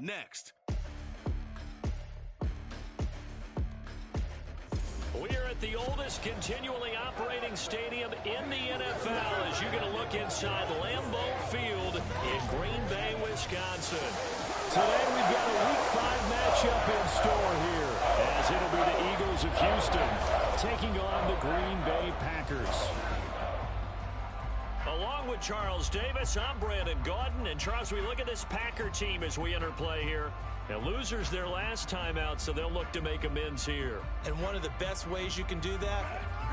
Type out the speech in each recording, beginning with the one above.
next. We're at the oldest continually operating stadium in the NFL as you get a look inside Lambeau Field in Green Bay, Wisconsin. Today we've got a Week 5 matchup in store here as it'll be the Eagles of Houston taking on the Green Bay Packers. Along with Charles Davis, I'm Brandon Gaudin. And Charles, we look at this Packer team as we enter play here. Now, losers their last time out, so they'll look to make amends here. And one of the best ways you can do that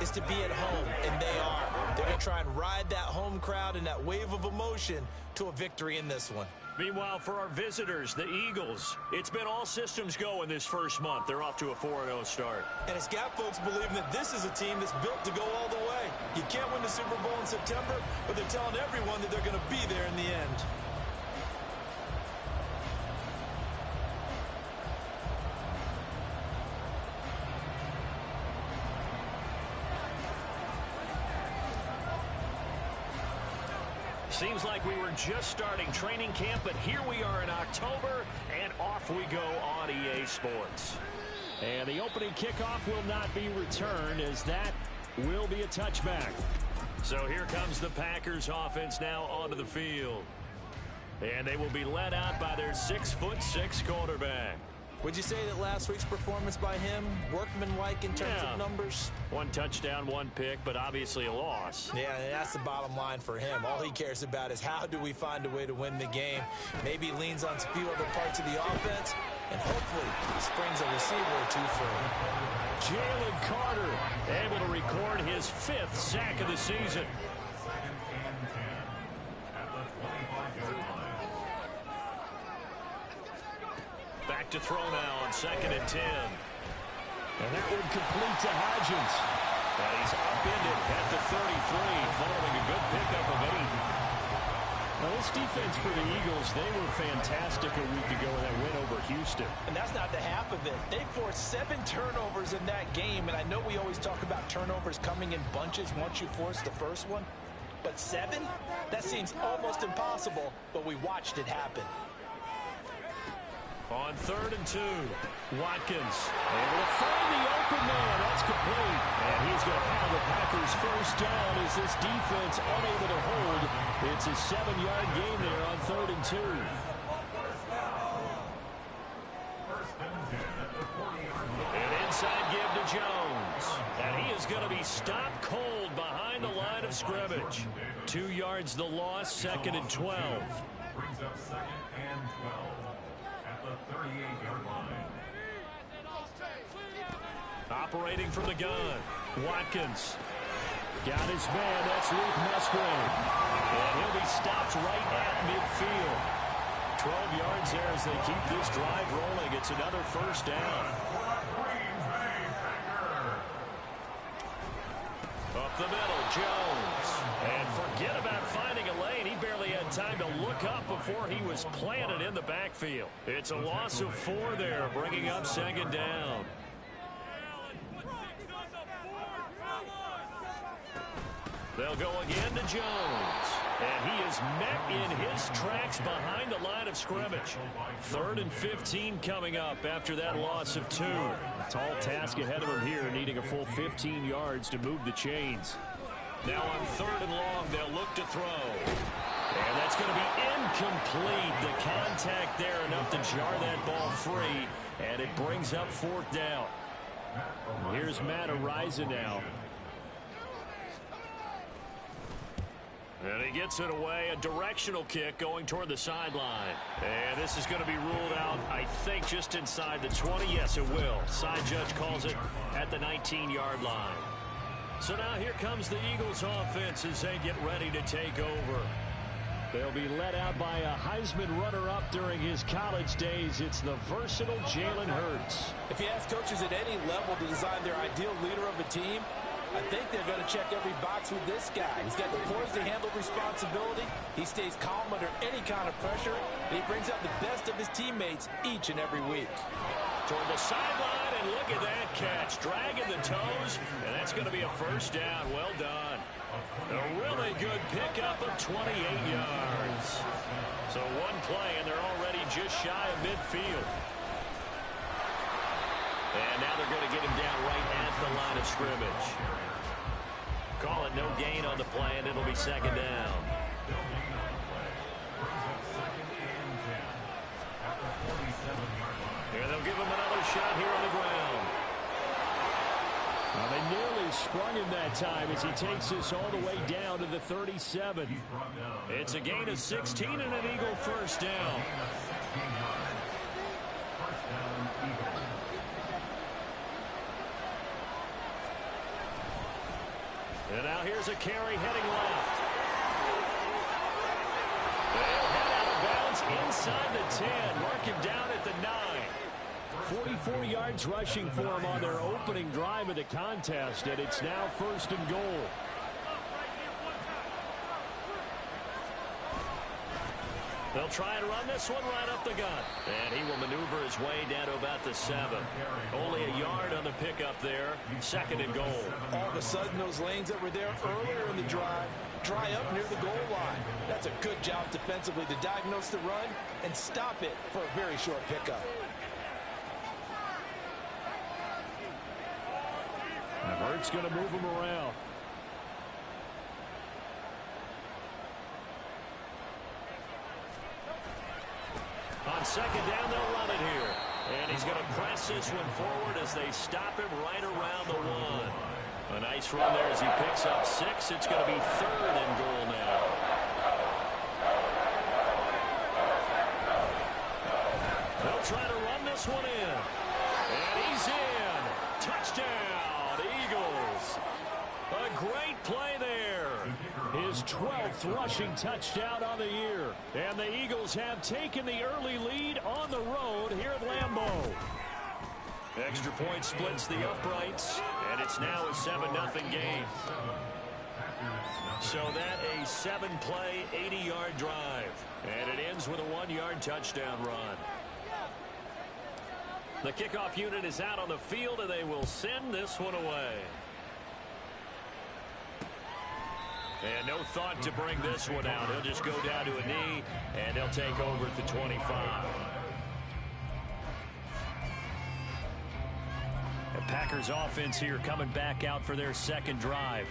is to be at home, and they are. They're going to try and ride that home crowd and that wave of emotion to a victory in this one. Meanwhile, for our visitors, the Eagles, it's been all systems go in this first month. They're off to a 4-0 start. And it's got folks believing that this is a team that's built to go all the way. You can't win the Super Bowl in September, but they're telling everyone that they're going to be there in the end. Seems like we were just starting training camp, but here we are in October, and off we go on EA Sports. And the opening kickoff will not be returned, as that will be a touchback. So here comes the Packers offense now onto the field. And they will be led out by their 6'6" quarterback. Would you say that last week's performance by him, workmanlike in terms of numbers? One touchdown, one pick, but obviously a loss. Yeah, that's the bottom line for him. All he cares about is how do we find a way to win the game. Maybe he leans on a few other parts of the offense, and hopefully springs a receiver or two for him. Jalen Carter able to record his 5th sack of the season. Back to throw now on 2nd and 10. And that would complete to Hodgins. And he's upended at the 33, following a good pickup of 8. Now, this defense for the Eagles, they were fantastic a week ago in that win over Houston. And that's not the half of it. They forced 7 turnovers in that game, and I know we always talk about turnovers coming in bunches once you force the first one. But 7? That seems almost impossible, but we watched it happen. On 3rd and 2, Watkins able to find the open man. That's complete. And he's going to have the Packers first down as this defense unable to hold. It's a 7-yard gain there on 3rd and 2. And inside give to Jones. And he is going to be stopped cold behind the line of scrimmage. 2 yards the loss, 2nd and 12. Brings up 2nd and 12. The 38-yard line. Operating from the gun, Watkins. Got his man, that's Luke Musgrave. And he'll be stopped right at midfield. 12 yards there as they keep this drive rolling. It's another first down. Up the middle, Jones. And forget about finding a lane. He barely had time to look up before he was planted in the backfield. It's a loss of 4 there, bringing up 2nd down. They'll go again to Jones. And he is met in his tracks behind the line of scrimmage. 3rd and 15 coming up after that loss of 2. A tall task ahead of him here, needing a full 15 yards to move the chains. Now on 3rd and long, they'll look to throw. And that's going to be incomplete. The contact there enough to jar that ball free. And it brings up 4th down. Here's Matt Araiza now. And he gets it away, a directional kick going toward the sideline. And this is going to be ruled out, I think, just inside the 20. Yes, it will. Side judge calls it at the 19-yard line. So now here comes the Eagles offense as they get ready to take over. They'll be led out by a Heisman runner-up during his college days. It's the versatile Jalen Hurts. If you ask coaches at any level to design their ideal leader of a team, I think they're going to check every box with this guy. He's got the poise to handle responsibility. He stays calm under any kind of pressure. And he brings out the best of his teammates each and every week. Toward the sideline, and look at that catch. Dragging the toes, and that's going to be a first down. Well done. A really good pickup of 28 yards. So one play, and they're already just shy of midfield. And now they're going to get him down right at the line of scrimmage. Call it no gain on the play, and it'll be second down. And they'll give him another shot here on the ground. Well, they nearly sprung him that time as he takes this all the way down to the 37. It's a gain of 16 and an Eagle first down. And now here's a carry heading left. They'll head out of bounds inside the 10. Mark him down at the 9. 44 yards rushing for him on their opening drive of the contest, and it's now first and goal. They'll try and run this one right up the gut. And he will maneuver his way down to about the 7. Only a yard on the pickup there. Second and goal. All of a sudden, those lanes that were there earlier in the drive dry up near the goal line. That's a good job defensively to diagnose the run and stop it for a very short pickup. And Hurt's going to move him around. On second down, they'll run it here. And he's going to press this one forward as they stop him right around the 1. A nice run there as he picks up 6. It's going to be third and goal now. They'll try to run this one in. And he's in. Touchdown, Eagles. A great play there. His 12th rushing touchdown on the year. And the Eagles have taken the early lead on the road here at Lambeau. Extra point splits the uprights, and it's now a 7-0 game. So that a 7-play, 80-yard drive. And it ends with a 1-yard touchdown run. The kickoff unit is out on the field, and they will send this one away. And no thought to bring this one out. He'll just go down to a knee, and they'll take over at the 25. The Packers offense here coming back out for their second drive.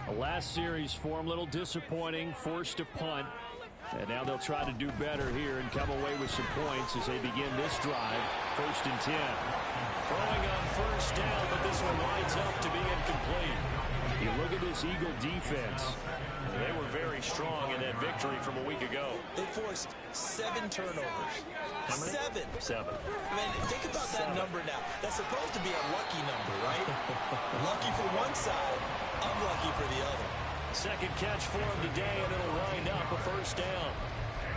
The last series for them, a little disappointing, forced a punt. And now they'll try to do better here and come away with some points as they begin this drive. First and 10. Throwing on first down, but this one winds up to be incomplete. You look at this Eagle defense. They were very strong in that victory from a week ago. They forced 7 turnovers. How many? 7. 7. I mean, think about that number now. That's supposed to be a lucky number, right? Lucky for one side, unlucky for the other. Second catch for him today, and it'll wind up a first down.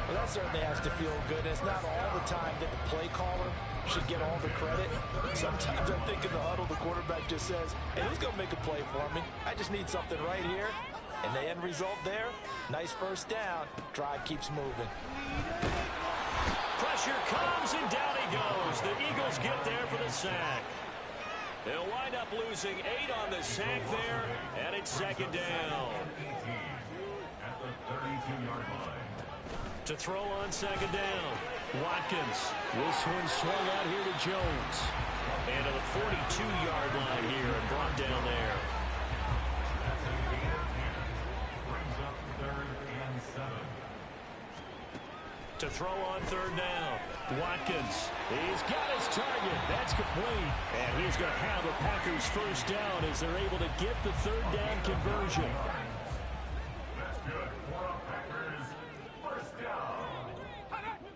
Well, that certainly has to feel good. It's not all the time that the play caller should get all the credit. Sometimes I think in the huddle, the quarterback just says, hey, who's going to make a play for me? I just need something right here. And the end result there, nice first down. Drive keeps moving. Pressure comes, and down he goes. The Eagles get there for the sack. They'll wind up losing 8 on the sack there, and it's second down. At the 32-yard line. To throw on second down, Watkins. This one swung out here to Jones. And to the 42-yard line here and brought down there. That's a gain of 10. Brings up third and 7. To throw on third down, Watkins. He's got his target. That's complete. And he's going to have a Packers first down as they're able to get the third down conversion. That's good for a Packers first down.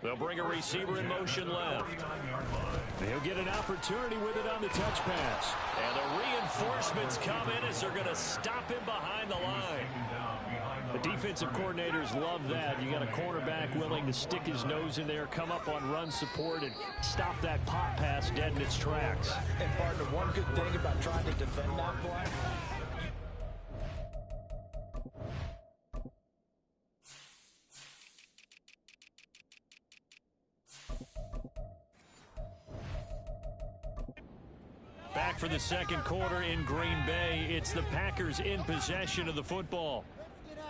They'll bring a receiver in motion left. 39-yard line. He'll get an opportunity with it on the touch pass. And the reinforcements come in as they're going to stop him behind the line. The defensive coordinators love that. You got a cornerback willing to stick his nose in there, come up on run support, and stop that pop pass dead in its tracks. And partner, one good thing about trying to defend that play, Back for the second quarter in Green Bay. It's the Packers in possession of the football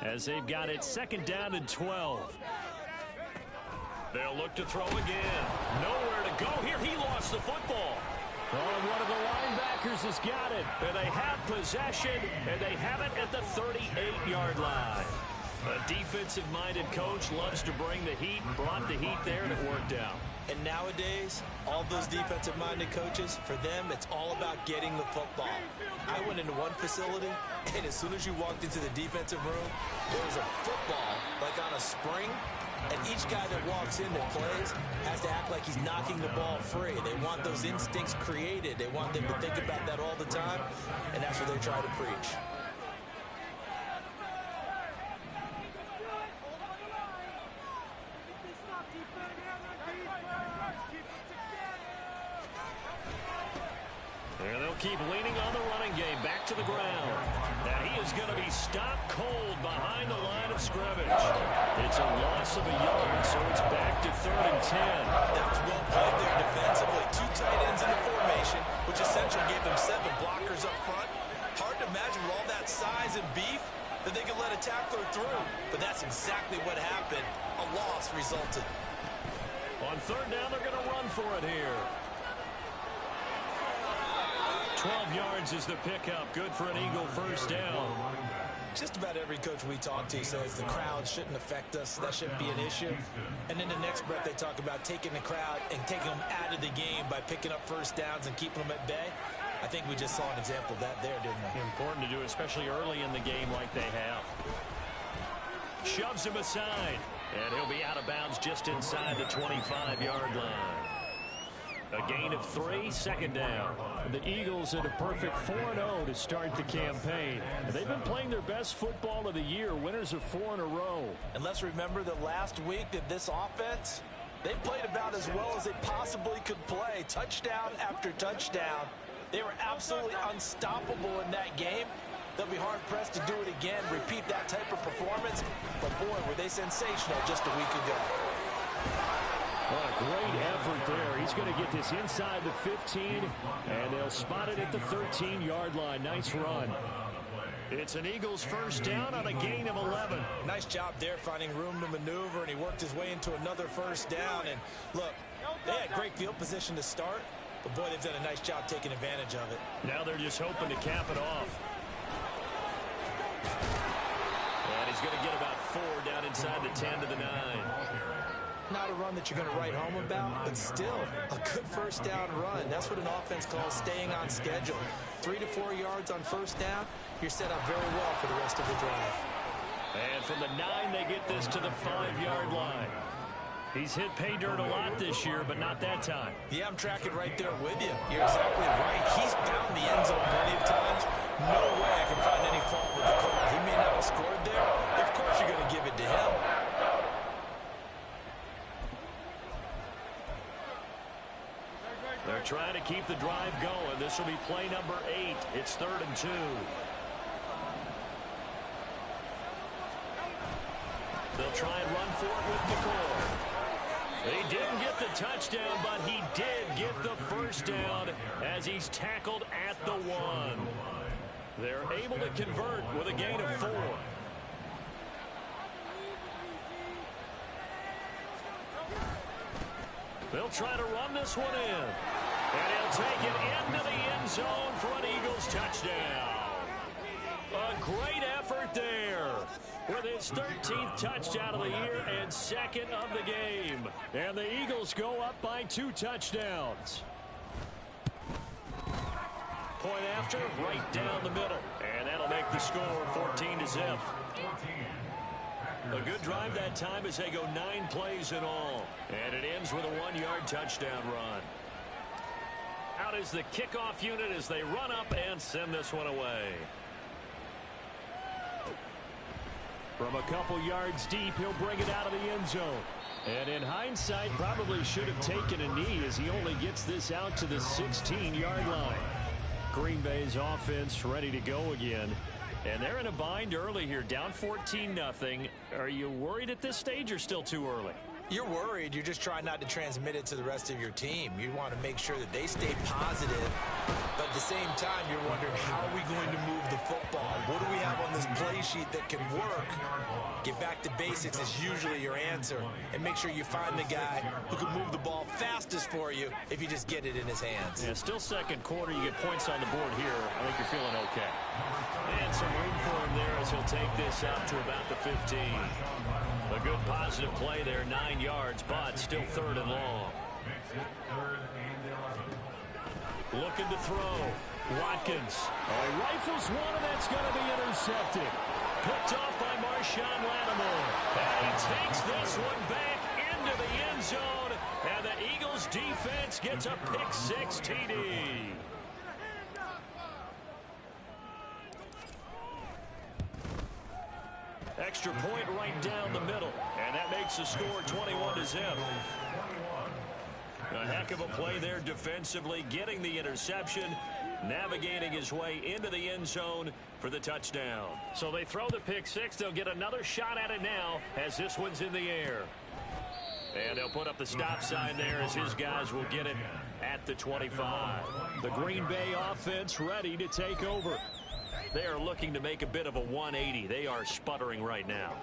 as they've got it second down and 12. They'll They'll look to throw again. Nowhere to go here. He lost the football. Oh, and one of the linebackers has got it. And they have possession, and they have it at the 38-yard line. A defensive-minded coach loves to bring the heat, brought the heat there, and it worked out. And nowadays, all those defensive-minded coaches, for them, it's all about getting the football. I went into one facility, and as soon as you walked into the defensive room, there was a football, like on a spring, and each guy that walks in that plays has to act like he's knocking the ball free. They want those instincts created. They want them to think about that all the time, and that's what they try to preach. And they'll keep leaning on the running game. Back to the ground. And he is going to be stopped cold behind the line of scrimmage. It's a loss of a yard, so it's back to 3rd and 10. That was well played there defensively. 2 tight ends in the formation, which essentially gave them 7 blockers up front. Hard to imagine with all that size and beef that they could let a tackler through. But that's exactly what happened. A loss resulted. On 3rd down, they're going to run for it here. 12 yards is the pickup. Good for an Eagle first down. Just about every coach we talk to says the crowd shouldn't affect us. That shouldn't be an issue. And in the next breath, they talk about taking the crowd and taking them out of the game by picking up first downs and keeping them at bay. I think we just saw an example of that there, didn't we? Important to do, especially early in the game like they have. Shoves him aside. And he'll be out of bounds just inside the 25-yard line. A gain of 3, 2nd down. The Eagles at a perfect 4-0 to start the campaign. They've been playing their best football of the year, winners of 4 in a row. And let's remember that last week that this offense, they played about as well as they possibly could play. Touchdown after touchdown. They were absolutely unstoppable in that game. They'll be hard-pressed to do it again, repeat that type of performance. But, boy, were they sensational just a week ago. What a great effort there. He's going to get this inside the 15, and they'll spot it at the 13-yard line. Nice run. It's an Eagles first down on a gain of 11. Nice job there finding room to maneuver, and he worked his way into another first down. And, look, they had great field position to start, but, boy, they've done a nice job taking advantage of it. Now they're just hoping to cap it off. And he's going to get about 4 down inside the 10 to the 9. Not a run that you're going to write home about, but still a good first down run. That's what an offense calls staying on schedule. 3 to 4 yards on first down, you're set up very well for the rest of the drive. And from the 9, they get this to the 5-yard line. He's hit pay dirt a lot this year, but not that time. Yeah, I'm tracking right there with you. You're exactly right. He's found the end zone plenty of times. No way I can find any fault with the call. He may not have scored there. Of course you're going to give it to him. They're trying to keep the drive going. This will be play number 8. It's 3rd and 2. They'll try and run for it with McCoy. He didn't get the touchdown, but he did get the first down as he's tackled at the 1. They're able to convert with a gain of 4. They'll try to run this one in. And he'll take it into the end zone for an Eagles touchdown. A great effort there with his 13th touchdown of the year and 2nd of the game. And the Eagles go up by 2 touchdowns. Point after, right down the middle. And that'll make the score 14-0. A good drive that time as they go 9 plays in all. And it ends with a 1-yard touchdown run. Out is the kickoff unit as they run up and send this one away. From a couple yards deep, he'll bring it out of the end zone. And in hindsight, probably should have taken a knee as he only gets this out to the 16-yard line. Green Bay's offense ready to go again. And they're in a bind early here, down 14-0. Are you worried at this stage or still too early? You're worried. You're just trying not to transmit it to the rest of your team. You want to make sure that they stay positive, but at the same time, you're wondering, how are we going to move the football? What do we have on this play sheet that can work? Get back to basics is usually your answer, and make sure you find the guy who can move the ball fastest for you if you just get it in his hands. Yeah, still second quarter. You get points on the board here. I think you're feeling okay. And some room for him there as he'll take this out to about the 15. A good positive play there, 9 yards, but still 3rd and long. Looking to throw. Watkins. Oh, he rifles one, and that's going to be intercepted. Picked off by Marshawn Lattimore. And he takes this one back into the end zone. And the Eagles defense gets a pick-6 TD. Extra point right down the middle. And that makes the score 21-0. A heck of a play there defensively, getting the interception, navigating his way into the end zone for the touchdown. So they throw the pick-6. They'll get another shot at it now as this one's in the air. And they'll put up the stop sign there as his guys will get it at the 25. The Green Bay offense ready to take over. They are looking to make a bit of a 180. They are sputtering right now.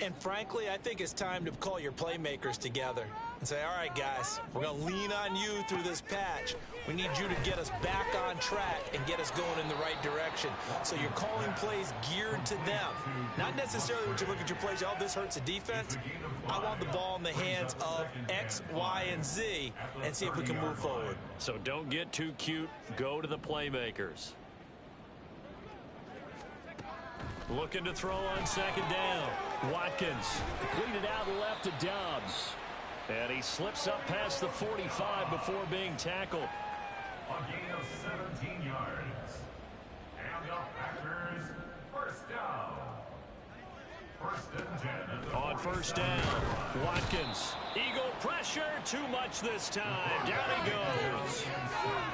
And frankly, I think it's time to call your playmakers together and say, all right, guys, we're going to lean on you through this patch. We need you to get us back on track and get us going in the right direction. So you're calling plays geared to them. Not necessarily when you look at your plays, oh, this hurts the defense. I want the ball in the hands of X, Y, and Z and see if we can move forward. So don't get too cute. Go to the playmakers. Looking to throw on second down. Watkins completed out left to Dobbs. And he slips up past the 45 before being tackled. A gain of 17 yards. And the Packers first down. First and 10. On first down, Watkins. Eagle pressure, too much this time. Down he goes.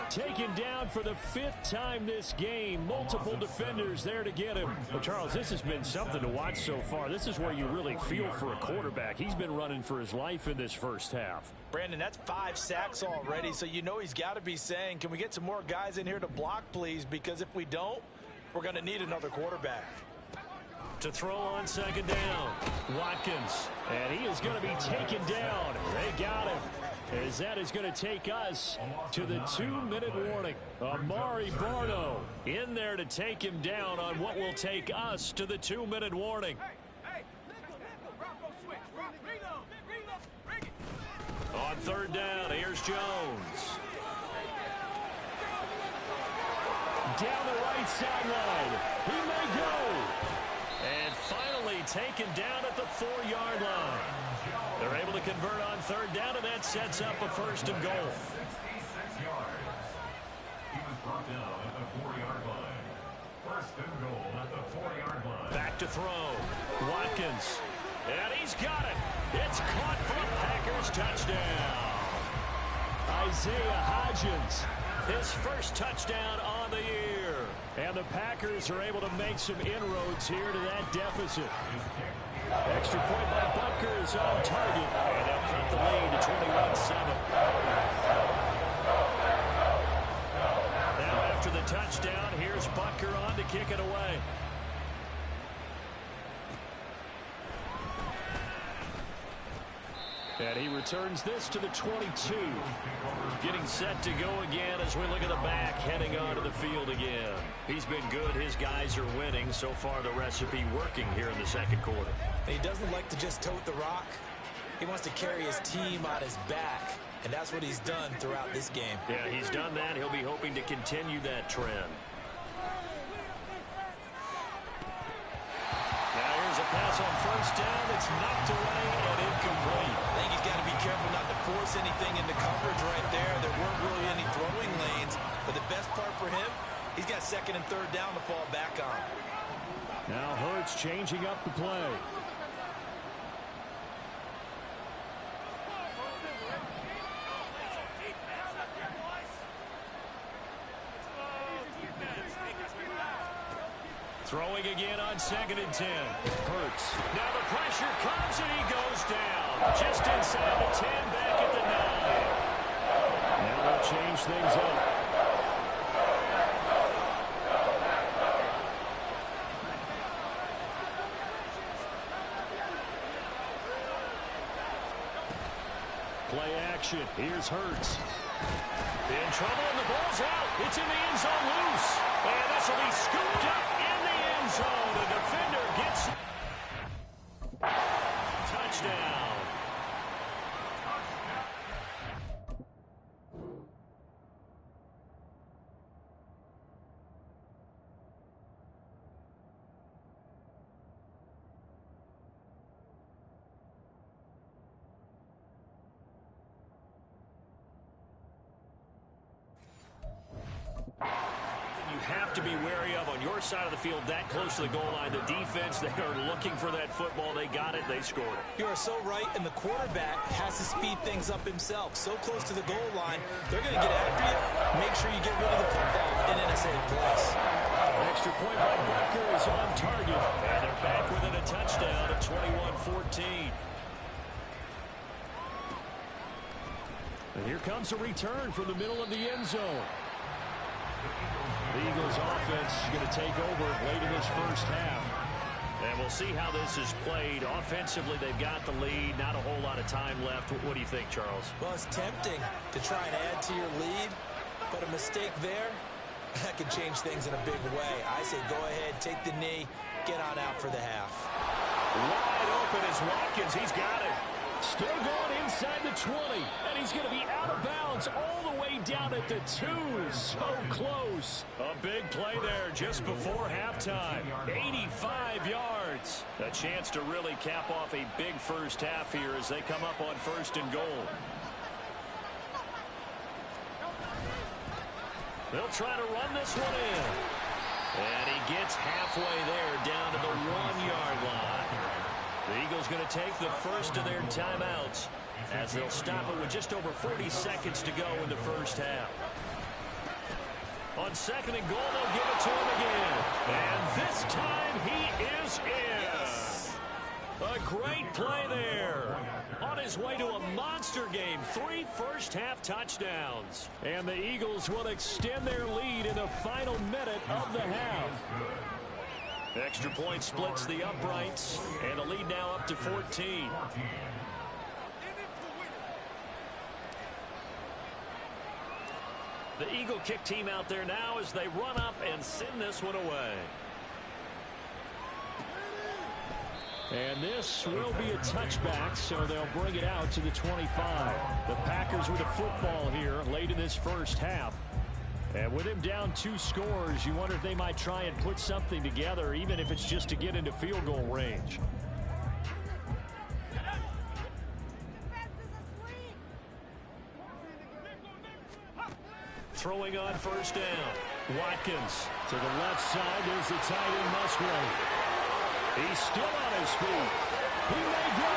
Taken down for the 5th time this game. Multiple defenders there to get him. Well, Charles, this has been something to watch so far. This is where you really feel for a quarterback. He's been running for his life in this first half. Brandon, that's 5 sacks already, so you know he's got to be saying, can we get some more guys in here to block, please? Because if we don't, we're going to need another quarterback. To throw on second down, Watkins, and he is going to be taken down. They got him, as that is going to take us to the 2-minute warning. Amari Barno in there to take him down on what will take us to the 2-minute warning. On third down, here's Jones. Down the right sideline, he may go. And finally taken down at the 4-yard line. They're able to convert on third down, and that sets up a first and goal. 66 yards. He was brought down at the 4-yard line. First and goal at the 4-yard line. Back to throw. Watkins. And he's got it. It's caught for a Packers touchdown. Isaiah Hodgins, his first touchdown on the year. And the Packers are able to make some inroads here to that deficit. Extra point by Butker is on target. And they'll cut the lead to 21-7. Now after the touchdown, here's Butker on to kick it away. And he returns this to the 22. Getting set to go again as we look at the back, heading onto the field again. He's been good. His guys are winning. So far, the recipe working here in the second quarter. And he doesn't like to just tote the rock. He wants to carry his team on his back. And that's what he's done throughout this game. Yeah, he's done that. He'll be hoping to continue that trend. Now here's a pass on first down. It's knocked away and incomplete. I think he's got to be careful not to force anything into coverage right there. There weren't really any throwing lanes. But the best part for him, he's got second and third down to fall back on. Now Hurts changing up the play. Throwing again on 2nd and 10. Hurts. Now the pressure comes and he goes down. Just inside the 10, back at the 9. Now they'll change things up. Play action. Here's Hurts. In trouble and the ball's out. It's in the end zone loose. And this will be scooped up in the end zone. The defender gets touchdown. Have to be wary of on your side of the field that close to the goal line. The defense, they are looking for that football. They got it. They scored it. You are so right, and the quarterback has to speed things up himself. So close to the goal line, they're going to get after you. Make sure you get rid of the football and in a safe place. Extra point by Butker is on target. And they're back within a touchdown at 21-14. And here comes a return from the middle of the end zone. The Eagles offense is going to take over late in this first half. And we'll see how this is played. Offensively, they've got the lead. Not a whole lot of time left. What do you think, Charles? Well, it's tempting to try and add to your lead, but a mistake there, that could change things in a big way. I say go ahead, take the knee, get on out for the half. Wide open is Watkins. He's got it. Still going inside the 20, and he's going to be out of bounds all the way down at the 2. So close. A big play there just before halftime. 85 yards. A chance to really cap off a big first half here as they come up on 1st and goal. They'll try to run this one in. And he gets halfway there down to the 1-yard line. The Eagles going to take the first of their timeouts as they'll stop it with just over 40 seconds to go in the first half. On 2nd and goal, they'll give it to him again. And this time he is in. A great play there. On his way to a monster game. 3 first-half touchdowns. And the Eagles will extend their lead in the final minute of the half. Extra point splits the uprights, and the lead now up to 14. The Eagle kick team out there now as they run up and send this one away. And this will be a touchback, so they'll bring it out to the 25. The Packers with a football here late in this first half. And with him down 2 scores, you wonder if they might try and put something together, even if it's just to get into field goal range. Throwing on 1st down. Watkins. To the left side, there's the tight end Musgrave. He's still on his feet. He may go.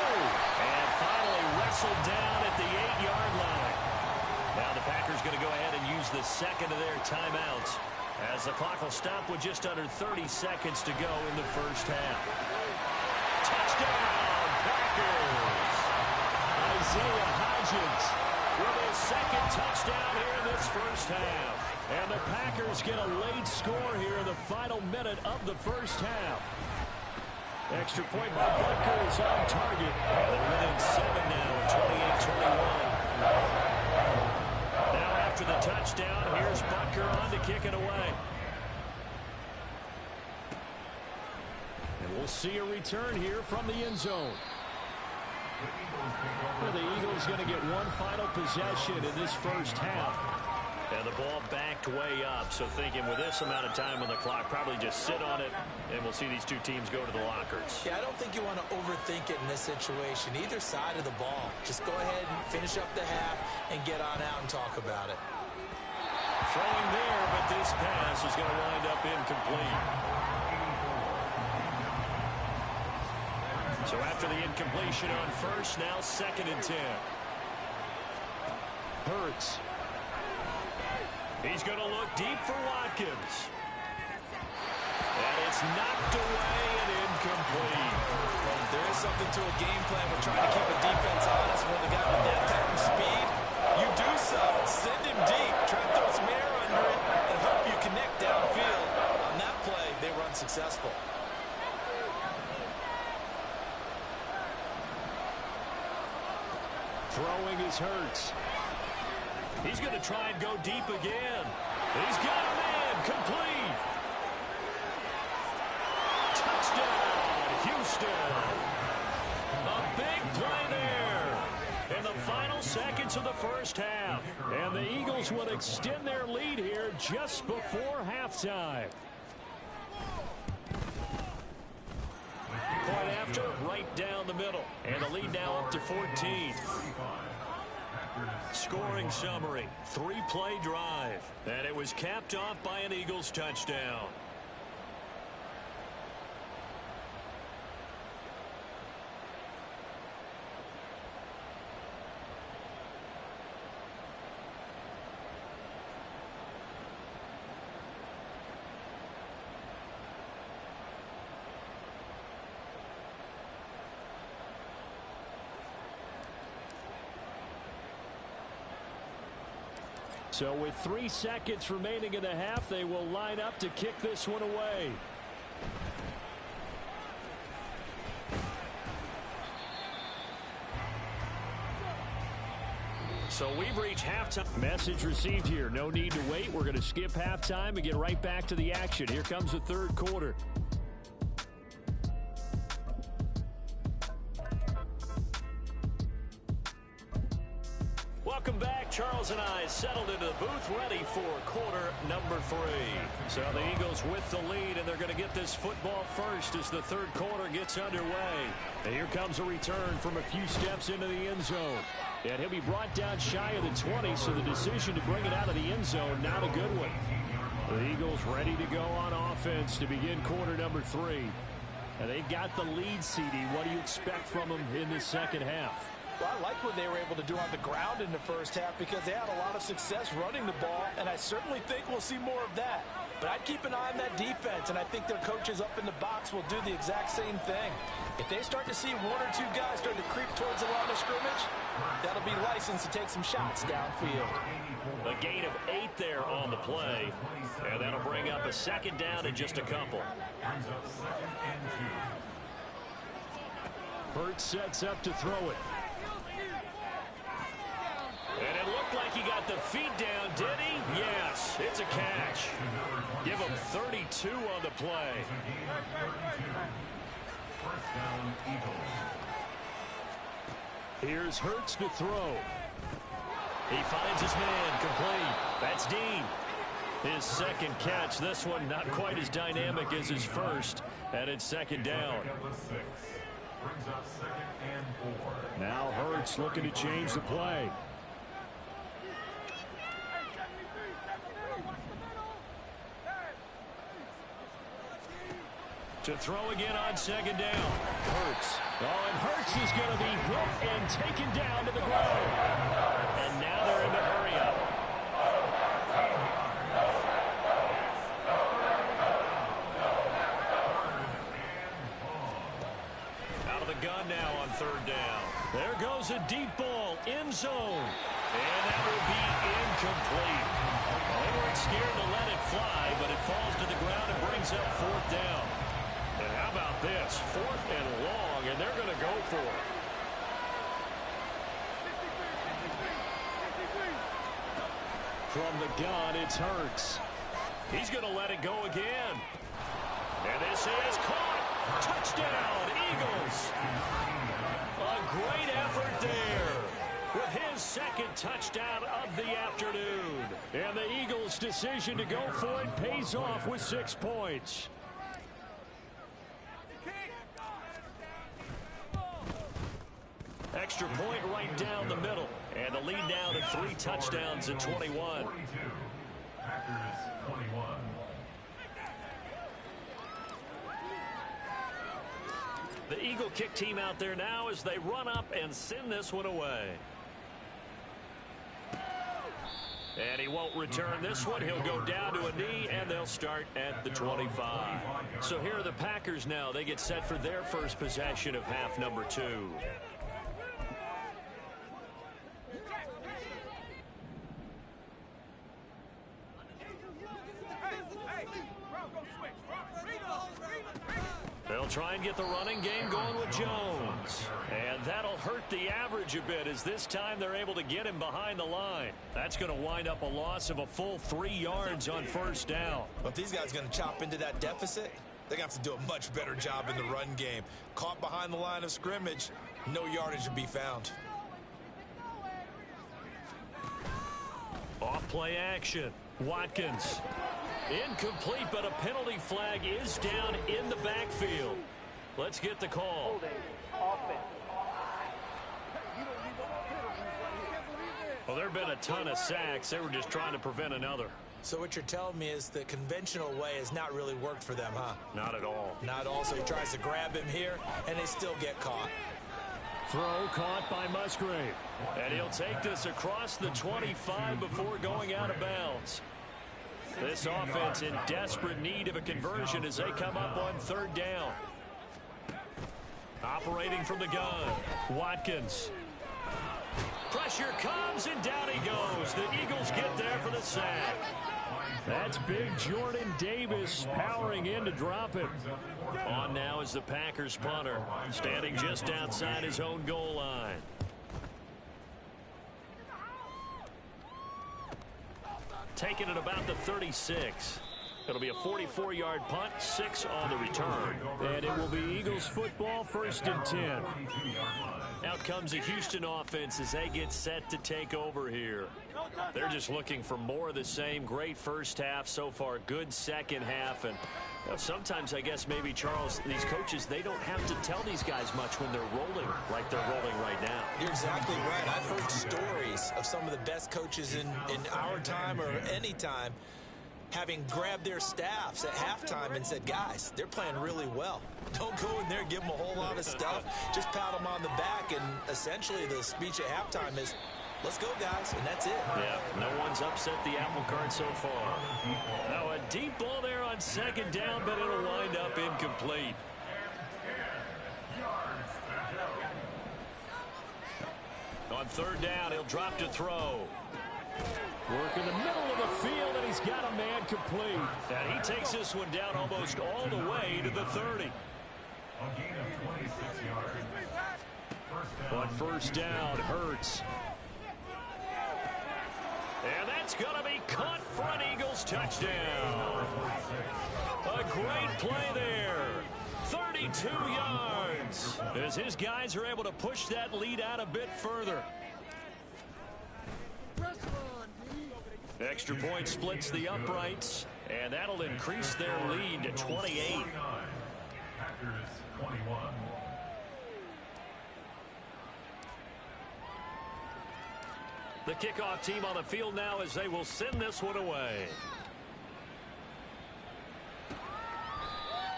And finally wrestled down at the 8-yard line. Now the Packers going to go ahead and use the second of their timeouts as the clock will stop with just under 30 seconds to go in the first half. Touchdown, Packers! Isaiah Hodgins with his 2nd touchdown here in this first half. And the Packers get a late score here in the final minute of the first half. Extra point by Butker is on target. They're within 7 now, 28-21. Now after the touchdown, here's Butker on to kick it away. And we'll see a return here from the end zone. Well, the Eagles going to get one final possession in this first half. And the ball backed way up, so thinking with this amount of time on the clock, probably just sit on it, and we'll see these two teams go to the lockers. Yeah, I don't think you want to overthink it in this situation. Either side of the ball. Just go ahead and finish up the half and get on out and talk about it. Throwing there, but this pass is going to wind up incomplete. So after the incompletion on 1st, now 2nd and 10. Hurts. He's going to look deep for Watkins. And it's knocked away and incomplete. There is something to a game plan. We're trying to keep a defense honest. When the guy with that type of speed, you do so. Send him deep. Try to throw some air under it and hope you connect downfield. On that play, they were unsuccessful. Throwing is Hurts. He's going to try and go deep again. He's got him in. Complete. Touchdown, Houston. A big play there in the final seconds of the first half. And the Eagles will extend their lead here just before halftime. Point after, right down the middle. And the lead now up to 14. Scoring summary, 3-play drive. And it was capped off by an Eagles touchdown. So with 3 seconds remaining in the half, they will line up to kick this one away. So we've reached halftime. Message received here. No need to wait. We're going to skip halftime and get right back to the action. Here comes the third quarter. Welcome back. Charles and I settled into the booth, ready for quarter number 3. So the Eagles with the lead, and they're going to get this football first as the third quarter gets underway. And here comes a return from a few steps into the end zone. And he'll be brought down shy of the 20, so the decision to bring it out of the end zone, not a good one. The Eagles ready to go on offense to begin quarter number 3. And they've got the lead, CD. What do you expect from them in this second half? Well, I like what they were able to do on the ground in the first half because they had a lot of success running the ball, and I certainly think we'll see more of that. But I'd keep an eye on that defense, and I think their coaches up in the box will do the exact same thing. If they start to see 1 or 2 guys start to creep towards the line of scrimmage, that'll be license to take some shots downfield. A gain of 8 there on the play, and that'll bring up a second down in just a couple. Hurts sets up to throw it. And it looked like he got the feet down, did he? Yes, it's a catch. Give him 32 on the play. Here's Hurts to throw. He finds his man, complete. That's Dean. His second catch. This one not quite as dynamic as his first. And it's second down. Now Hurts looking to change the play. To throw again on second down. Hurts. Oh, and Hurts is going to be hit and taken down to the ground. And now they're in the hurry up. Out of the gun now on third down. There goes a deep ball, end zone. And that will be incomplete. They weren't scared to let it fly, but it falls to the ground and brings up fourth down. And how about this? 4th and long, and they're going to go for it. From the gun, it's Hurts. He's going to let it go again. And this is caught. Touchdown, Eagles. A great effort there with his second touchdown of the afternoon. And the Eagles' decision to go for it pays off with 6 points. Extra point right down the middle. And the lead now to 3 touchdowns in 21. The Eagle kick team out there now as they run up and send this one away. And he won't return this one. He'll go down to a knee, and they'll start at the 25. So here are the Packers now. They get set for their first possession of half number 2. They'll try and get the running game going with Jones. And that'll hurt the average a bit as this time they're able to get him behind the line. That's going to wind up a loss of a full 3 yards on first down. Well, if these guys are going to chop into that deficit, they're going to have to do a much better job in the run game. Caught behind the line of scrimmage, no yardage to be found. Off play action. Watkins. Incomplete, but a penalty flag is down in the backfield. Let's get the call. Well, there have been a ton of sacks. They were just trying to prevent another. So what you're telling me is the conventional way has not really worked for them, huh? Not at all. Not all. So he tries to grab him here, and they still get caught. Throw caught by Musgrave. And he'll take this across the 25 before going out of bounds. This offense in desperate need of a conversion as they come up on third down. Operating from the gun, Watkins. Pressure comes, and down he goes. The Eagles get there for the sack. That's big Jordan Davis powering in to drop it. On now is the Packers punter, standing just outside his own goal line. Taking it about the 36. It'll be a 44-yard punt, 6 on the return. And it will be Eagles football, 1st and 10. Out comes the Houston offense as they get set to take over here. They're just looking for more of the same. Great first half so far. Good second half. And you know, sometimes I guess maybe, Charles, these coaches, they don't have to tell these guys much when they're rolling like they're rolling right now. You're exactly right. I've heard stories of some of the best coaches in our time or any time having grabbed their staffs at halftime and said, guys, they're playing really well. Don't go in there and give them a whole lot of stuff. Just pat them on the back. And essentially the speech at halftime is, let's go, guys, and that's it. Yeah, no one's upset the apple cart so far. Now a deep ball there on second down, but it'll wind up incomplete. On third down, he'll drop to throw. Work in the middle of the field, and he's got a man complete. And he takes this one down almost all the way to the 30. A gain of 26 yards. On first down, Hurts. And that's going to be caught front, Eagles touchdown. A great play there. 32 yards as his guys are able to push that lead out a bit further. Extra point splits the uprights, and that'll increase their lead to 28. Packers 21. The kickoff team on the field now as they will send this one away.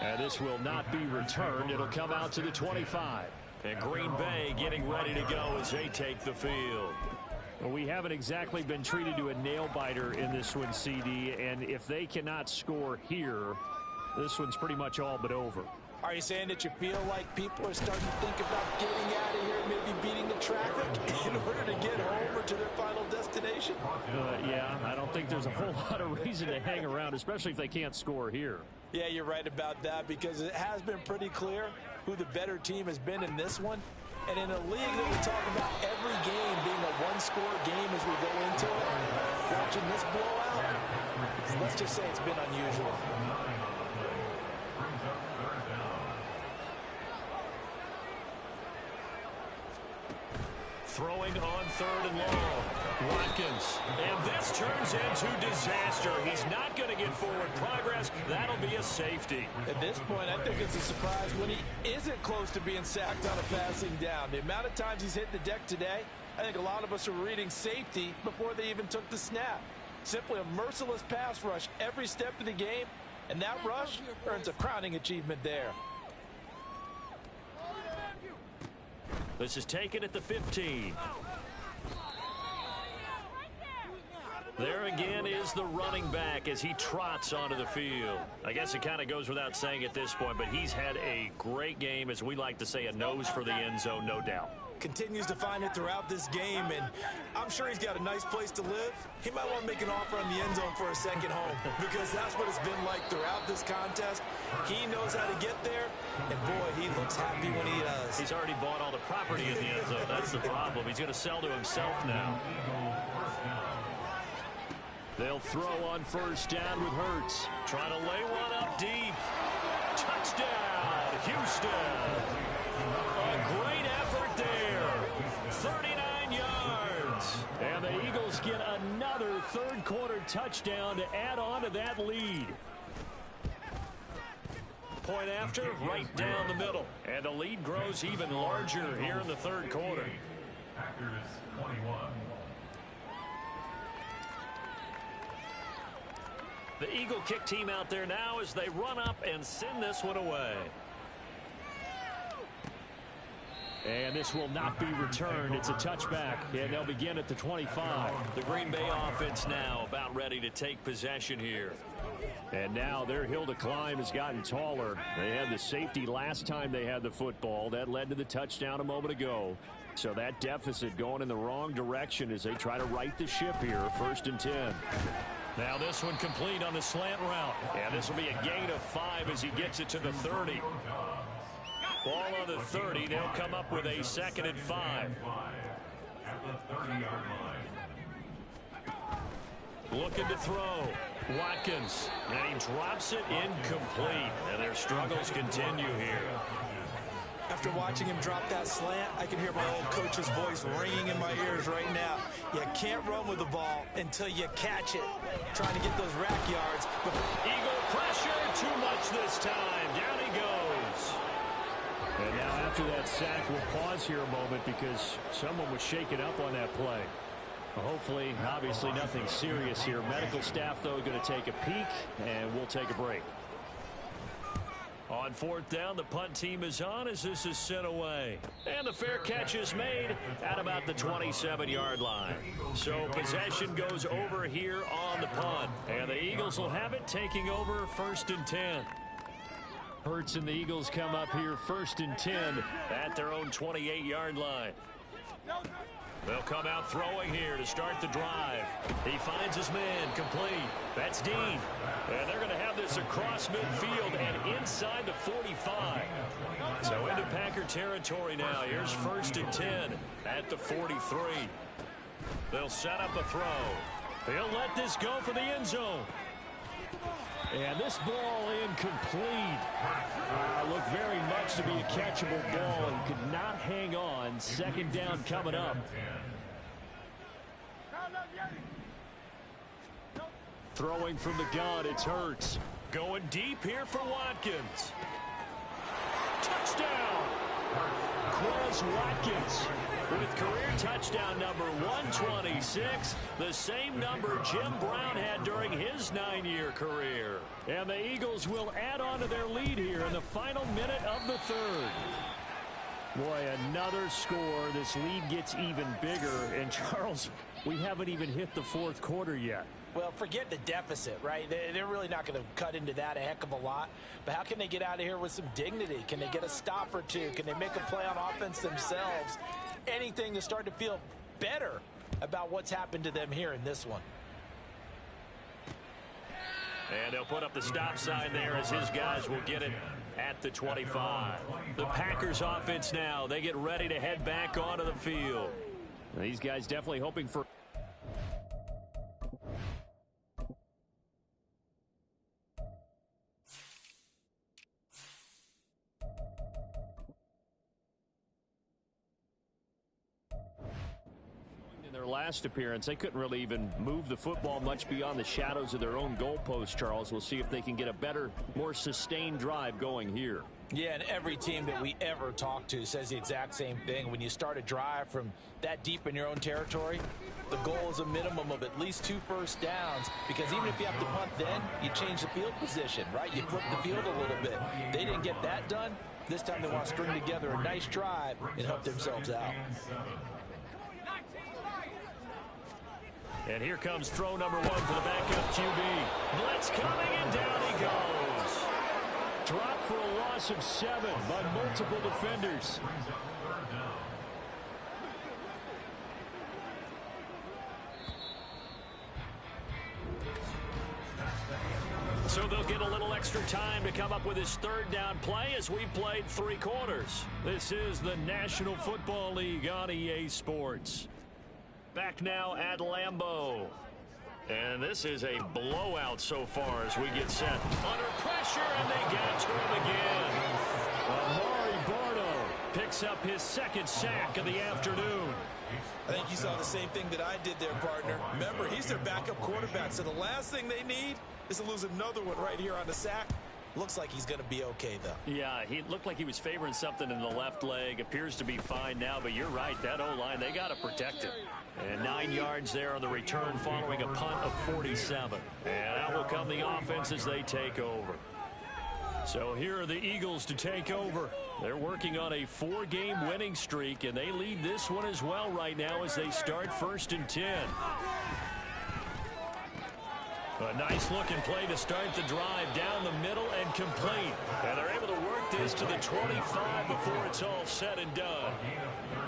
And this will not be returned. It'll come out to the 25. And Green Bay getting ready to go as they take the field. Well, we haven't exactly been treated to a nail-biter in this one, CD, and if they cannot score here, this one's pretty much all but over. Are you saying that you feel like people are starting to think about getting out of here, maybe beating the traffic in order to get home or to their final destination? Yeah, I don't think there's a whole lot of reason to hang around, especially if they can't score here. Yeah, you're right about that, because it has been pretty clear who the better team has been in this one. And in a league that we talk about every game being a one-score game as we go into it, watching this blowout, let's just say it's been unusual. Throwing on third and long. Watkins. And this turns into disaster. He's not going to get forward progress. That'll be a safety. At this point, I think it's a surprise when he isn't close to being sacked on a passing down. The amount of times he's hit the deck today, I think a lot of us are reading safety before they even took the snap. Simply a merciless pass rush every step of the game, and that rush earns a crowning achievement there. This is taken at the 15. There again is the running back as he trots onto the field. I guess it kind of goes without saying at this point, but he's had a great game, as we like to say, a nose for the end zone, no doubt. Continues to find it throughout this game, and I'm sure he's got a nice place to live. He might want to make an offer on the end zone for a second home, because that's what it's been like throughout this contest. He knows how to get there, and boy, he looks happy when he does. He's already bought all the property in the end zone. That's the problem. He's going to sell to himself now. They'll throw on first down with Hurts. Trying to lay one up deep. Touchdown, Houston. A great effort there. 39 yards. And the Eagles get another third-quarter touchdown to add on to that lead. Point after, right down the middle. And the lead grows even larger here in the third quarter. Packers 21. The Eagle kick team out there now as they run up and send this one away. And this will not be returned. It's a touchback, and they'll begin at the 25. The Green Bay offense now about ready to take possession here. And now their hill to climb has gotten taller. They had the safety last time they had the football. That led to the touchdown a moment ago. So that deficit going in the wrong direction as they try to right the ship here. 1st and 10. Now this one complete on the slant route. And this will be a gain of 5 as he gets it to the 30. Ball on the 30. They'll come up with a 2nd and 5. At the 30-yard line. Looking to throw. Watkins. And he drops it incomplete. And their struggles continue here. After watching him drop that slant, I can hear my old coach's voice ringing in my ears right now. You can't run with the ball until you catch it. Trying to get those rack yards. But Eagle pressure, too much this time. Down he goes. And now after that sack, we'll pause here a moment because someone was shaken up on that play. Hopefully, obviously nothing serious here. Medical staff, though, going to take a peek, and we'll take a break. On 4th down, the punt team is on as this is sent away. And the fair catch is made at about the 27-yard line. So possession goes over here on the punt. And the Eagles will have it, taking over 1st and 10. Hurts and the Eagles come up here 1st and 10 at their own 28-yard line. They'll come out throwing here to start the drive. He finds his man complete. That's Dean. And they're going to have this across midfield and inside the 45. So into Packer territory now. Here's 1st and 10 at the 43. They'll set up a throw. They'll let this go for the end zone. And this ball incomplete. Looked very much to be a catchable ball and could not hang on. 2nd down coming up. Throwing from the gun, it's Hurts. Going deep here for Watkins. Touchdown! Quez Watkins with career touchdown number 126, the same number Jim Brown had during his 9-year career. And the Eagles will add on to their lead here in the final minute of the 3rd. Boy, another score. This lead gets even bigger. And, Charles, we haven't even hit the 4th quarter yet. well, forget the deficit, right? They're really not going to cut into that a heck of a lot. But how can they get out of here with some dignity? Can they get a stop or two? Can they make a play on offense themselves? Anything to start to feel better about what's happened to them here in this one. And they'll put up the stop sign there as his guys will get it at the 25. The Packers offense now, they get ready to head back onto the field. These guys definitely hoping for... their last appearance, they couldn't really even move the football much beyond the shadows of their own goalpost, Charles. We'll see if they can get a better, more sustained drive going here. Yeah, and every team that we ever talk to says the exact same thing. When you start a drive from that deep in your own territory, the goal is a minimum of at least 2 first downs, because even if you have to punt then, you change the field position, right? You flip the field a little bit. They didn't get that done. This time they want to string together a nice drive and help themselves out. And here comes throw number 1 for the backup QB. Blitz coming, and down he goes. Dropped for a loss of 7 by multiple defenders. So they'll get a little extra time to come up with his third down play as we've played 3 quarters. This is the National Football League on EA Sports. Back now at Lambeau. And this is a blowout so far as we get set. Under pressure, and they get to him again. Amari Barno picks up his 2nd sack of the afternoon. I think you saw the same thing that I did there, partner. Remember, he's their backup quarterback, so the last thing they need is to lose another one right here on the sack. Looks like he's going to be okay, though. Yeah, he looked like he was favoring something in the left leg. Appears to be fine now, but you're right. That O-line, they got to protect him. And 9 yards there on the return following a punt of 47. And out will come the offense as they take over. So here are the Eagles to take over. They're working on a 4-game winning streak, and they lead this one as well right now as they start 1st and 10. A nice looking play to start the drive down the middle and complete. And they're able to work this to the 25 before it's all said and done.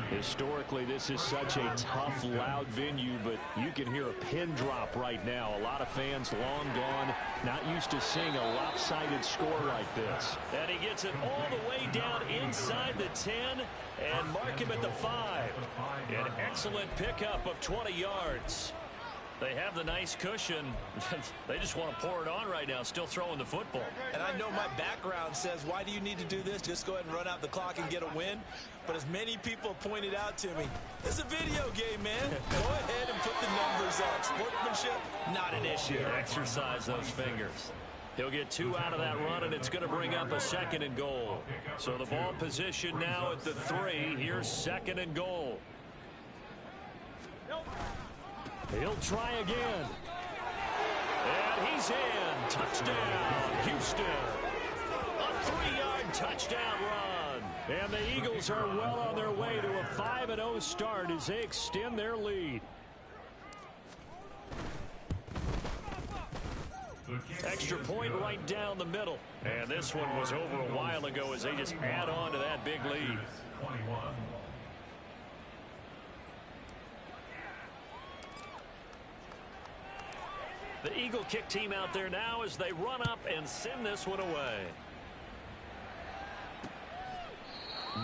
Historically, this is such a tough, loud venue, but you can hear a pin drop right now. A lot of fans long gone, not used to seeing a lopsided score like this. And he gets it all the way down inside the 10 and mark him at the 5. An excellent pickup of 20 yards. They have the nice cushion. They just want to pour it on right now, still throwing the football. And I know my background says, why do you need to do this? Just go ahead and run out the clock and get a win. But as many people pointed out to me, it's a video game, man. Go ahead and put the numbers up. Sportsmanship, not an issue. Exercise those fingers. He'll get 2 out of that run, and it's going to bring up a 2nd and goal. So the ball position now at the 3. Here's 2nd and goal. He'll try again. And he's in. Touchdown, Houston. A 3-yard touchdown run. And the Eagles are well on their way to a 5-0 start as they extend their lead. Extra point right down the middle. And this one was over a while ago as they just add on to that big lead. 21. The Eagle kick team out there now as they run up and send this one away.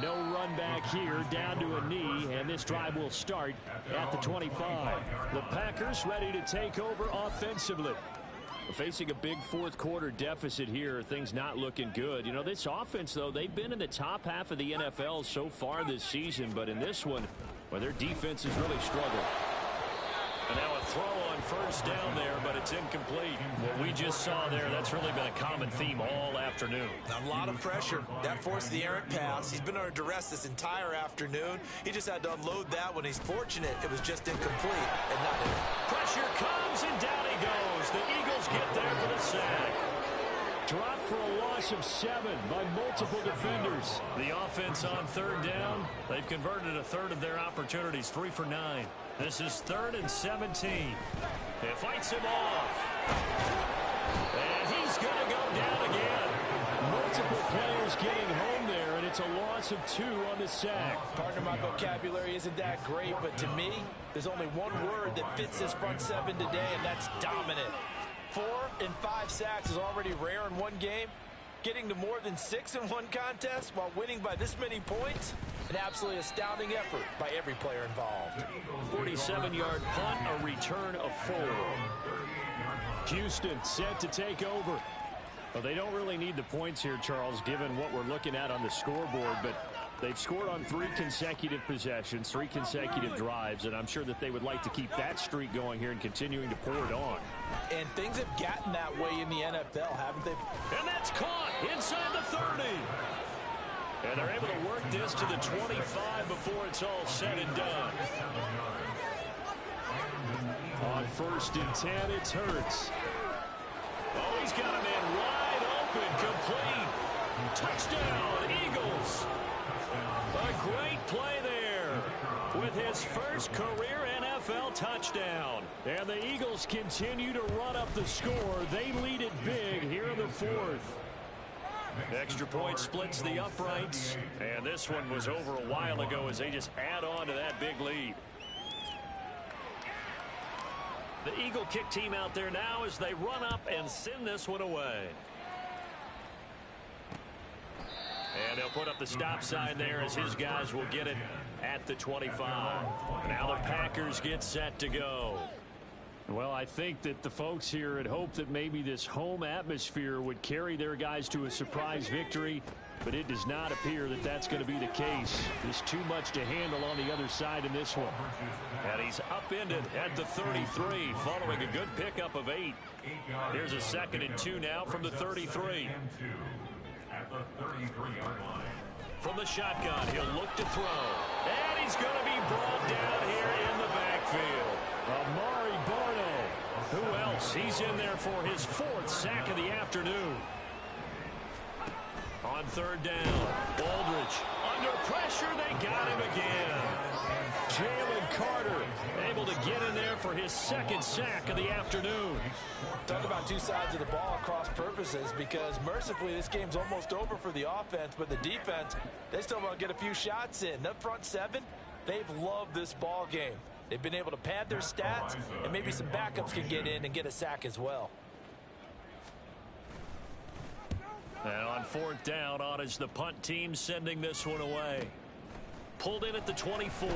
No run back here, down to a knee, and this drive will start at the 25. The Packers ready to take over offensively. Facing a big 4th quarter deficit here, things not looking good. You know, this offense, though, they've been in the top half of the NFL so far this season, but in this one, well, their defense has really struggled. And now a throw on 1st down there, but it's incomplete. What we just saw there, that's really been a common theme all afternoon. A lot of pressure. That forced the errant pass. He's been under duress this entire afternoon. He just had to unload that one. He's fortunate it was just incomplete and not in. Pressure comes, and down he goes. The Eagles get there for the sack. Dropped for a loss of 7 by multiple defenders. The offense on 3rd down, they've converted a 1/3 of their opportunities, 3 for 9. This is 3rd and 17. It fights him off. And he's going to go down again. Multiple players getting home there, and it's a loss of 2 on the sack. Partner, my vocabulary isn't that great, but to me, there's only one word that fits this front 7 today, and that's dominant. 4 and 5 sacks is already rare in one game. Getting to more than 6 in one contest while winning by this many points, an absolutely astounding effort by every player involved. 47-yard punt, a return of 4. Houston set to take over. Well, they don't really need the points here, Charles, given what we're looking at on the scoreboard, but they've scored on 3 consecutive possessions, 3 consecutive drives, and I'm sure that they would like to keep that streak going here and continuing to pour it on. And things have gotten that way in the NFL, haven't they? And that's caught inside the 30. And they're able to work this to the 25 before it's all said and done. On 1st and 10, it's Hurts. Oh, he's got a man wide open, complete. Touchdown, Eagles. A great play there with his first career NFL NFL touchdown. And the Eagles continue to run up the score. They lead it big here in the fourth. Extra point splits the uprights. And this one was over a while ago as they just add on to that big lead. The Eagle kick team out there now as they run up and send this one away. And they'll put up the stop sign there as his guys will get it at the 25. Now the Packers get set to go. Well, I think that the folks here had hoped that maybe this home atmosphere would carry their guys to a surprise victory, but it does not appear that that's going to be the case. There's too much to handle on the other side in this one. And he's upended at the 33 following a good pickup of 8. Here's a 2nd and 2 now from the 33. At the 33-yard line. From the shotgun, he'll look to throw. And he's going to be brought down here in the backfield. Amari Barno. Who else? He's in there for his 4th sack of the afternoon. On 3rd down, Aldridge under pressure. They got him again. Jalen Carter able to get in there for his 2nd sack of the afternoon. Talk about two sides of the ball across purposes, because mercifully this game's almost over for the offense, but the defense, they still want to get a few shots in. That front 7, they've loved this ball game. They've been able to pad their stats, and maybe some backups can get in and get a sack as well. And on 4th down, on is the punt team sending this one away. Pulled in at the 24.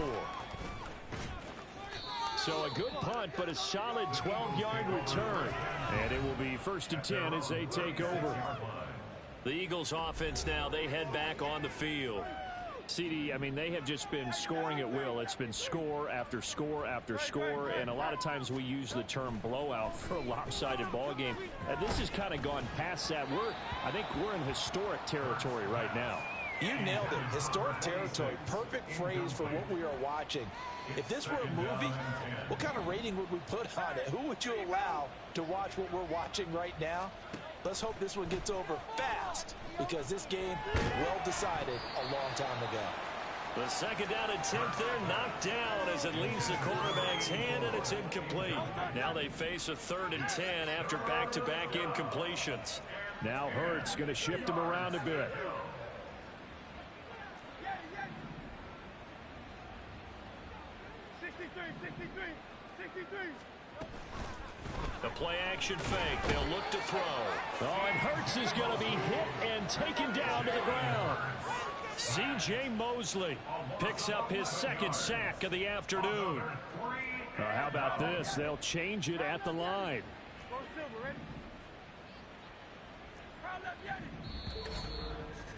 So a good punt, but a solid 12-yard return. And it will be 1st and 10 as they take over. The Eagles offense now, they head back on the field. CD, I mean, they have just been scoring at will. It's been score after score after score, and a lot of times we use the term blowout for a lopsided ball game. And this has kind of gone past that. I think we're in historic territory right now. You nailed it. Historic territory. Perfect phrase for what we are watching. If this were a movie, what kind of rating would we put on it? Who would you allow to watch what we're watching right now? Let's hope this one gets over fast, because this game, well decided a long time ago. The 2nd down attempt there knocked down as it leaves the quarterback's hand, and it's incomplete. Now they face a 3rd and 10 after back-to-back incompletions. Now Hurts going to shift him around a bit. The play-action fake. They'll look to throw. Oh, and Hurts is going to be hit and taken down to the ground. C.J. Mosley picks up his 2nd sack of the afternoon. How about this? They'll change it at the line.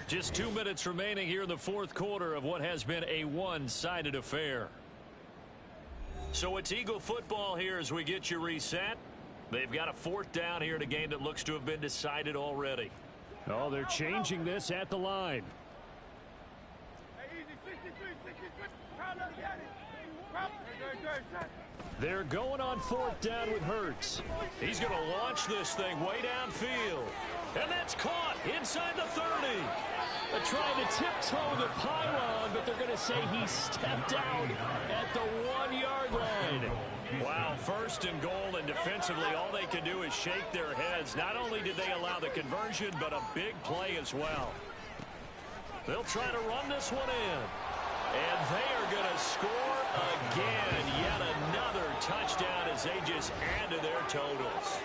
Just 2 minutes remaining here in the 4th quarter of what has been a one-sided affair. So it's Eagle football here as we get you reset. They've got a 4th down here in a game that looks to have been decided already. Oh, they're changing this at the line. They're going on 4th down with Hurts. He's going to launch this thing way downfield. And that's caught inside the 30. They're trying to tiptoe the pylon, but they're going to say he stepped out at the 1-yard line. Wow, 1st and goal, and defensively all they can do is shake their heads. Not only did they allow the conversion, but a big play as well. They'll try to run this one in. And they are going to score again. Yet another touchdown as they just add to their totals.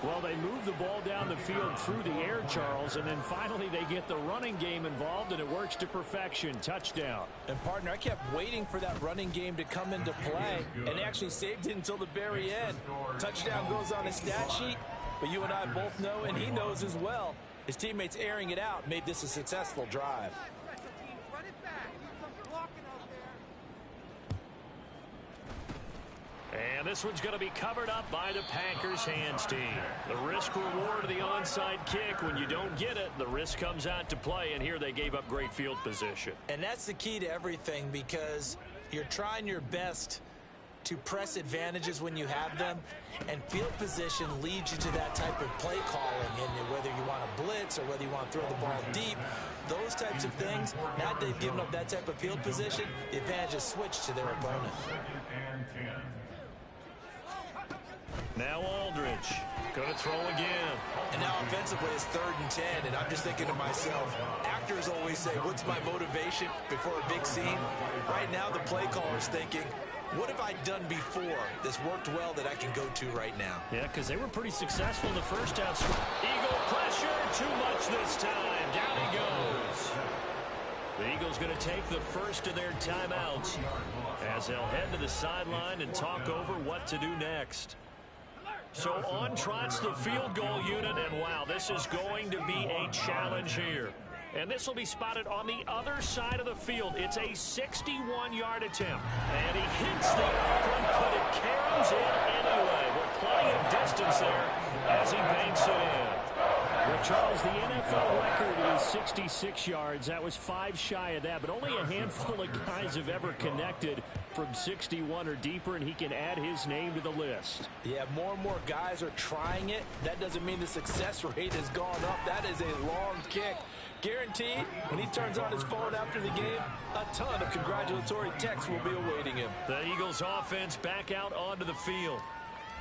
Well, they move the ball down the field through the air, Charles, and then finally they get the running game involved, and it works to perfection. Touchdown. And, partner, I kept waiting for that running game to come into play, and actually saved it until the very end. Touchdown goes on his stat sheet, but you and I both know, and he knows as well, his teammates airing it out made this a successful drive. And this one's going to be covered up by the Packers hands team. The risk reward of the onside kick. When you don't get it, the risk comes out to play, and here they gave up great field position. And that's the key to everything, because you're trying your best to press advantages when you have them, and field position leads you to that type of play calling, and whether you want to blitz or whether you want to throw the ball deep, those types of things. Now that they've given up that type of field position, the advantage is switched to their opponent. Now Aldridge going to throw again. And now offensively it's 3rd and 10, and I'm just thinking to myself, actors always say, what's my motivation before a big scene? Right now the play caller's thinking, what have I done before that's worked well that I can go to right now? Yeah, because they were pretty successful in the first half. Eagle pressure, too much this time. Down he goes. The Eagles going to take the first of their timeouts as they'll head to the sideline and talk over what to do next. So on trots the field goal unit, and wow, this is going to be a challenge here. And this will be spotted on the other side of the field. It's a 61-yard attempt. And he hits the apron, but it carries in anyway. With plenty of distance there as he banks it in. Well, Charles, the NFL record is 66 yards. That was 5 shy of that, but only a handful of guys have ever connected from 61 or deeper, and he can add his name to the list. Yeah, more and more guys are trying it. That doesn't mean the success rate has gone up. That is a long kick. Guaranteed, when he turns on his phone after the game, a ton of congratulatory texts will be awaiting him. The Eagles offense back out onto the field.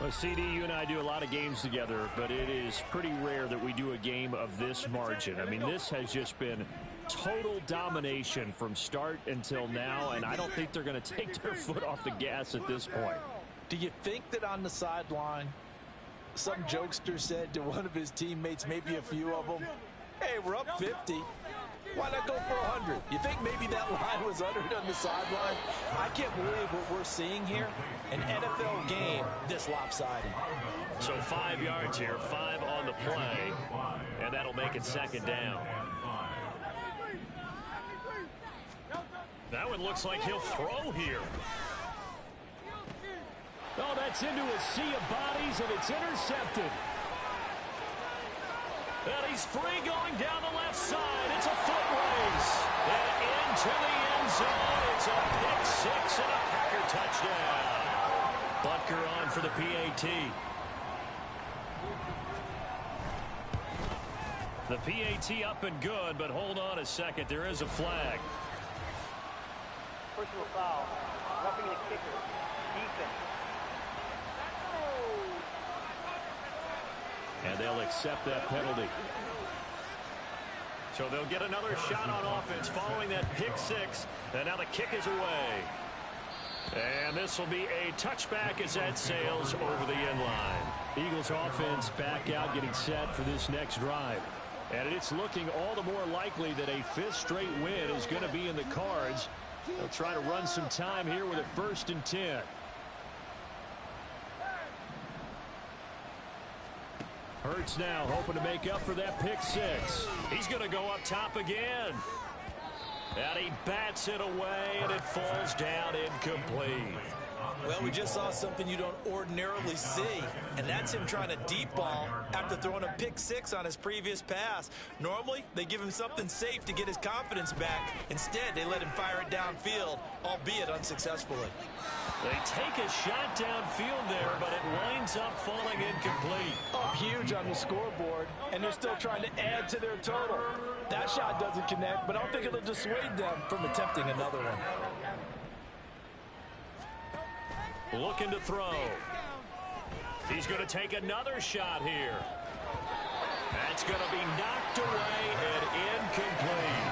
Well, CD, you and I do a lot of games together, but it is pretty rare that we do a game of this margin. I mean, this has just been total domination from start until now, and I don't think they're going to take their foot off the gas at this point. Do you think that on the sideline, some jokester said to one of his teammates, maybe a few of them, hey, we're up 50. Why not go for 100? You think maybe that line was uttered on the sideline? I can't believe what we're seeing here. An NFL game this lopsided. So 5 yards here, 5 on the play, and that'll make it 2nd down. That one looks like he'll throw here. Oh, that's into a sea of bodies, and it's intercepted. And he's free going down the left side. It's a foot race. And into the end zone. It's a pick 6 and a Packer touchdown. Butker on for the PAT. The PAT up and good, but hold on a second. There is a flag. Personal foul. Roughing the kicker. Defense. And they'll accept that penalty. So they'll get another shot on offense following that pick 6. And now the kick is away. And this will be a touchback as that sails over the end line. Eagles offense back out, getting set for this next drive. And it's looking all the more likely that a 5th straight win is going to be in the cards. They'll try to run some time here with a 1st and 10. Hurts now hoping to make up for that pick 6. He's going to go up top again. And he bats it away, and it falls down incomplete. Well, we just saw something you don't ordinarily see, and that's him trying to deep ball after throwing a pick 6 on his previous pass. Normally, they give him something safe to get his confidence back. Instead, they let him fire it downfield, albeit unsuccessfully. They take a shot downfield there, but it winds up falling incomplete. Up huge on the scoreboard, and they're still trying to add to their total. That shot doesn't connect, but I don't think it'll dissuade them from attempting another one. Looking to throw. He's going to take another shot here. That's going to be knocked away and incomplete.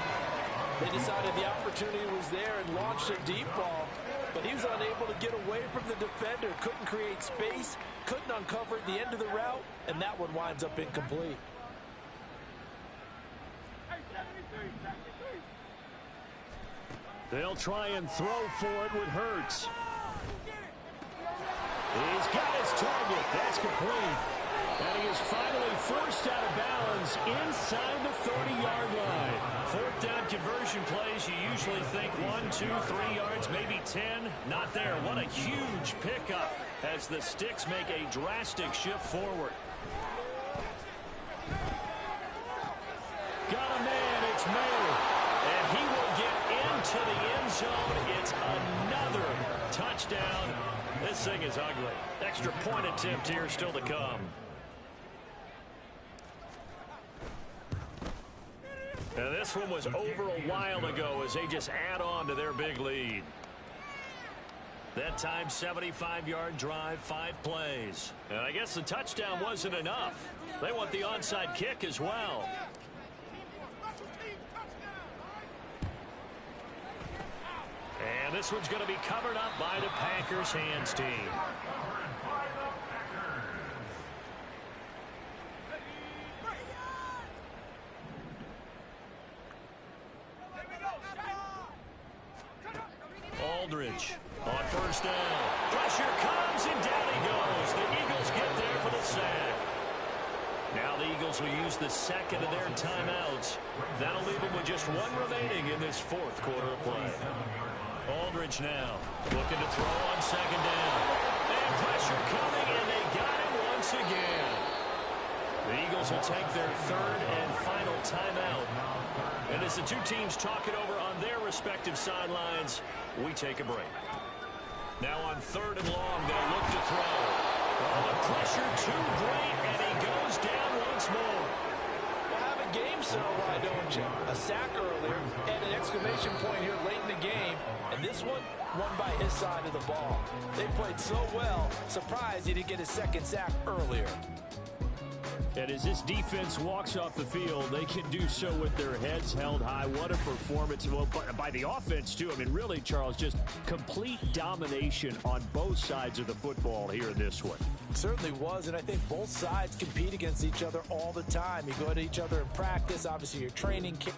They decided the opportunity was there and launched a deep ball, but he was unable to get away from the defender, couldn't create space, couldn't uncover at the end of the route, and that one winds up incomplete. They'll try and throw for it with Hurts. He's got his target. That's complete. And he is finally forced out of bounds inside the 30-yard line. 4th down conversion plays, you usually think 1, 2, 3 yards, maybe 10. Not there. What a huge pickup as the Sticks make a drastic shift forward. Got a man. It's May. And he will get into the end zone. It's another touchdown. This thing is ugly. Extra point attempt here still to come. And this one was over a while ago as they just add on to their big lead. That time, 75-yard drive, 5 plays. And I guess the touchdown wasn't enough. They want the onside kick as well. And this one's going to be covered up by the Packers hands team. Aldridge on first down. Pressure comes and down he goes. The Eagles get there for the sack. Now the Eagles will use the second of their timeouts. That'll leave them with just one remaining in this fourth quarter of play. Aldridge now looking to throw on second down. And pressure coming, and they got him once again. The Eagles will take their third and final timeout. And as the two teams talk it over on their respective sidelines, we take a break. Now on third and long, they'll look to throw. Oh, the pressure too great, and he goes down once more. Well, have a game, sir, why don't you? A sack earlier and an exclamation point here late in the game. And this one, won by his side of the ball. They played so well, surprised he didn't get his second sack earlier. And as this defense walks off the field, they can do so with their heads held high. What a performance by the offense, too. I mean, really, Charles, just complete domination on both sides of the football here in this one. It certainly was, and I think both sides compete against each other all the time. You go to each other in practice, obviously your training camp.